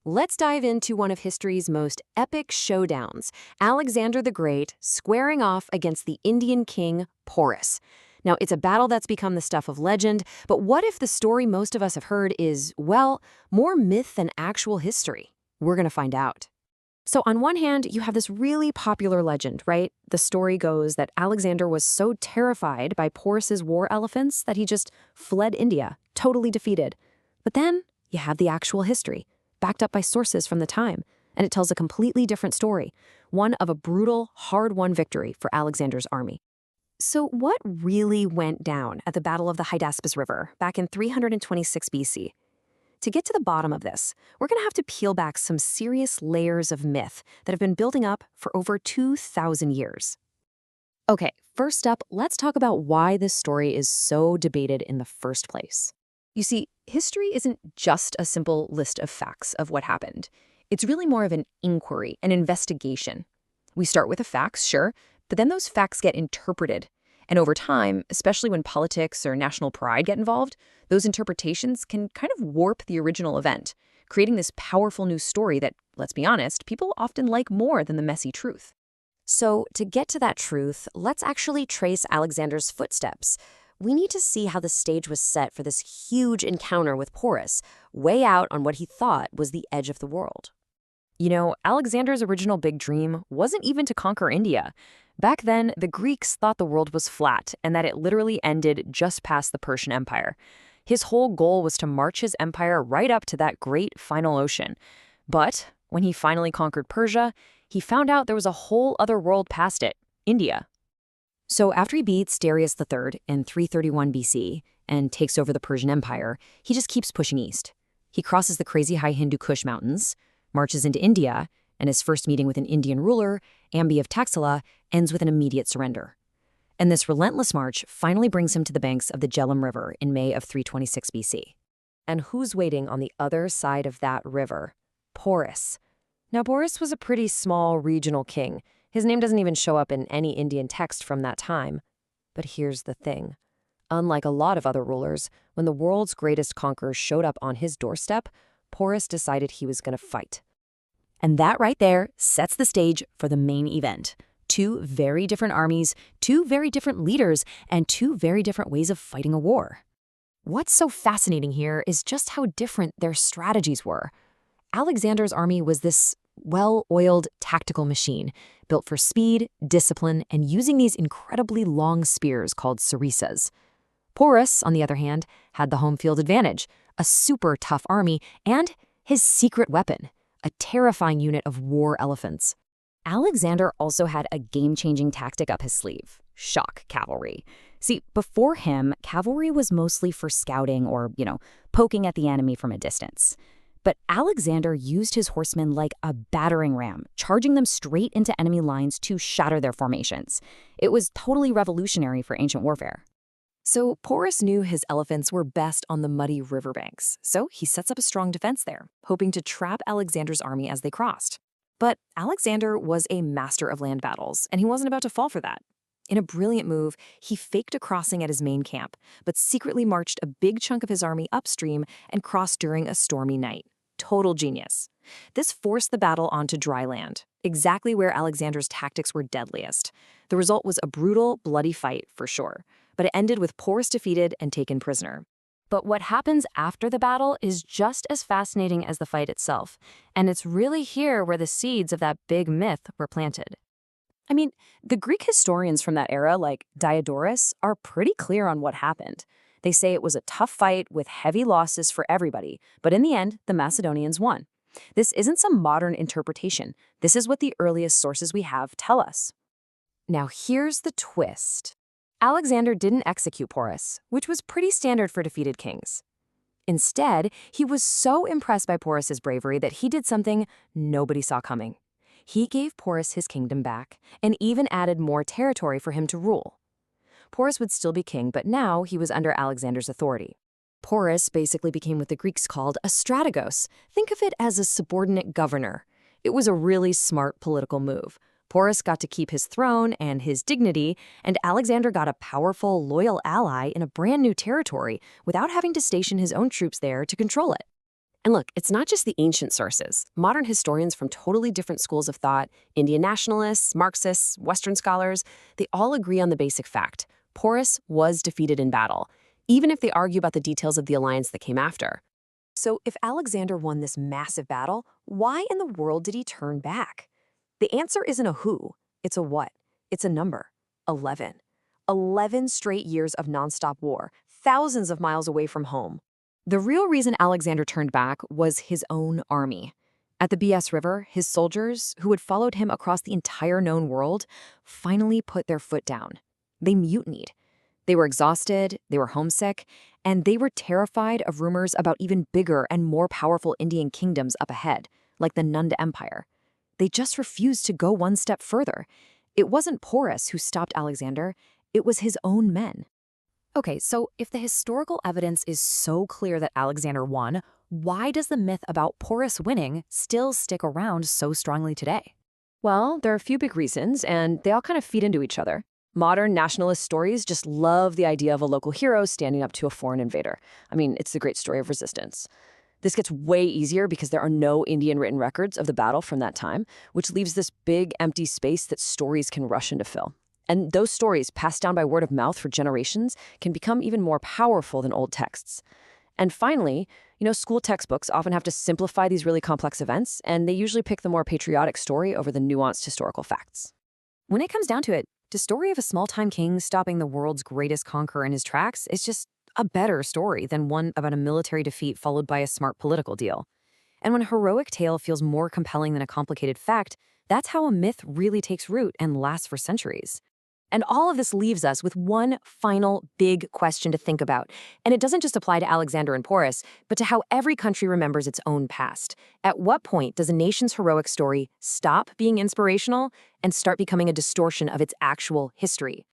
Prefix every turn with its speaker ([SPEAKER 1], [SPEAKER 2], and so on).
[SPEAKER 1] Let's dive into one of history's most epic showdowns, Alexander the Great squaring off against the Indian king Porus. Now, it's a battle that's become the stuff of legend, but what if the story most of us have heard is, well, more myth than actual history? We're going to find out. So on one hand, you have this really popular legend, right? The story goes that Alexander was so terrified by Porus's war elephants that he just fled India, totally defeated. But then you have the actual history, backed up by sources from the time, and it tells a completely different story, one of a brutal, hard-won victory for Alexander's army. So what really went down at the Battle of the Hydaspes River back in 326 BC? To get to the bottom of this, we're going to have to peel back some serious layers of myth that have been building up for over 2,000 years. Okay, first up, let's talk about why this story is so debated in the first place. You see, history isn't just a simple list of facts of what happened. It's really more of an inquiry, an investigation. We start with the facts, sure, but then those facts get interpreted. And over time, especially when politics or national pride get involved, those interpretations can kind of warp the original event, creating this powerful new story that, let's be honest, people often like more than the messy truth. So to get to that truth, let's actually trace Alexander's footsteps. We need to see how the stage was set for this huge encounter with Porus, way out on what he thought was the edge of the world. You know, Alexander's original big dream wasn't even to conquer India. Back then, the Greeks thought the world was flat and that it literally ended just past the Persian Empire. His whole goal was to march his empire right up to that great final ocean. But when he finally conquered Persia, he found out there was a whole other world past it, India. So after he beats Darius III in 331 BC and takes over the Persian Empire, he just keeps pushing east. He crosses the crazy high Hindu Kush mountains, marches into India, and his first meeting with an Indian ruler, Ambi of Taxila, ends with an immediate surrender. And this relentless march finally brings him to the banks of the Jhelum River in May of 326 BC. And who's waiting on the other side of that river? Porus. Now, Porus was a pretty small regional king. His name doesn't even show up in any Indian text from that time. But here's the thing. Unlike a lot of other rulers, when the world's greatest conqueror showed up on his doorstep, Porus decided he was going to fight. And that right there sets the stage for the main event. Two very different armies, two very different leaders, and two very different ways of fighting a war. What's so fascinating here is just how different their strategies were. Alexander's army was this well-oiled tactical machine, built for speed, discipline, and using these incredibly long spears called sarissas. Porus, on the other hand, had the home field advantage, a super tough army, and his secret weapon, a terrifying unit of war elephants. Alexander also had a game-changing tactic up his sleeve: shock cavalry. See, before him, cavalry was mostly for scouting or, poking at the enemy from a distance. But Alexander used his horsemen like a battering ram, charging them straight into enemy lines to shatter their formations. It was totally revolutionary for ancient warfare. So Porus knew his elephants were best on the muddy riverbanks, so he sets up a strong defense there, hoping to trap Alexander's army as they crossed. But Alexander was a master of land battles, and he wasn't about to fall for that. In a brilliant move, he faked a crossing at his main camp, but secretly marched a big chunk of his army upstream and crossed during a stormy night. Total genius. This forced the battle onto dry land, exactly where Alexander's tactics were deadliest. The result was a brutal, bloody fight, for sure, but it ended with Porus defeated and taken prisoner. But what happens after the battle is just as fascinating as the fight itself, and it's really here where the seeds of that big myth were planted. I mean, the Greek historians from that era, like Diodorus, are pretty clear on what happened. They say it was a tough fight with heavy losses for everybody, but in the end, the Macedonians won. This isn't some modern interpretation. This is what the earliest sources we have tell us. Now here's the twist. Alexander didn't execute Porus, which was pretty standard for defeated kings. Instead, he was so impressed by Porus's bravery that he did something nobody saw coming. He gave Porus his kingdom back and even added more territory for him to rule. Porus would still be king, but now he was under Alexander's authority. Porus basically became what the Greeks called a strategos. Think of it as a subordinate governor. It was a really smart political move. Porus got to keep his throne and his dignity, and Alexander got a powerful, loyal ally in a brand new territory without having to station his own troops there to control it. And look, it's not just the ancient sources. Modern historians from totally different schools of thought, Indian nationalists, Marxists, Western scholars, they all agree on the basic fact. Porus was defeated in battle, even if they argue about the details of the alliance that came after. So if Alexander won this massive battle, why in the world did he turn back? The answer isn't a who, it's a what. It's a number, 11. 11 straight years of nonstop war, thousands of miles away from home. The real reason Alexander turned back was his own army. At the BS River, his soldiers, who had followed him across the entire known world, finally put their foot down. They mutinied. They were exhausted, they were homesick, and they were terrified of rumors about even bigger and more powerful Indian kingdoms up ahead, like the Nanda Empire. They just refused to go one step further. It wasn't Porus who stopped Alexander, it was his own men. Okay, so if the historical evidence is so clear that Alexander won, why does the myth about Porus winning still stick around so strongly today? Well, there are a few big reasons, and they all kind of feed into each other. Modern nationalist stories just love the idea of a local hero standing up to a foreign invader. I mean, it's the great story of resistance. This gets way easier because there are no Indian written records of the battle from that time, which leaves this big empty space that stories can rush in to fill. And those stories, passed down by word of mouth for generations, can become even more powerful than old texts. And finally, school textbooks often have to simplify these really complex events, and they usually pick the more patriotic story over the nuanced historical facts. When it comes down to it, the story of a small-time king stopping the world's greatest conqueror in his tracks is just a better story than one about a military defeat followed by a smart political deal. And when a heroic tale feels more compelling than a complicated fact, that's how a myth really takes root and lasts for centuries. And all of this leaves us with one final big question to think about. And it doesn't just apply to Alexander and Porus, but to how every country remembers its own past. At what point does a nation's heroic story stop being inspirational and start becoming a distortion of its actual history?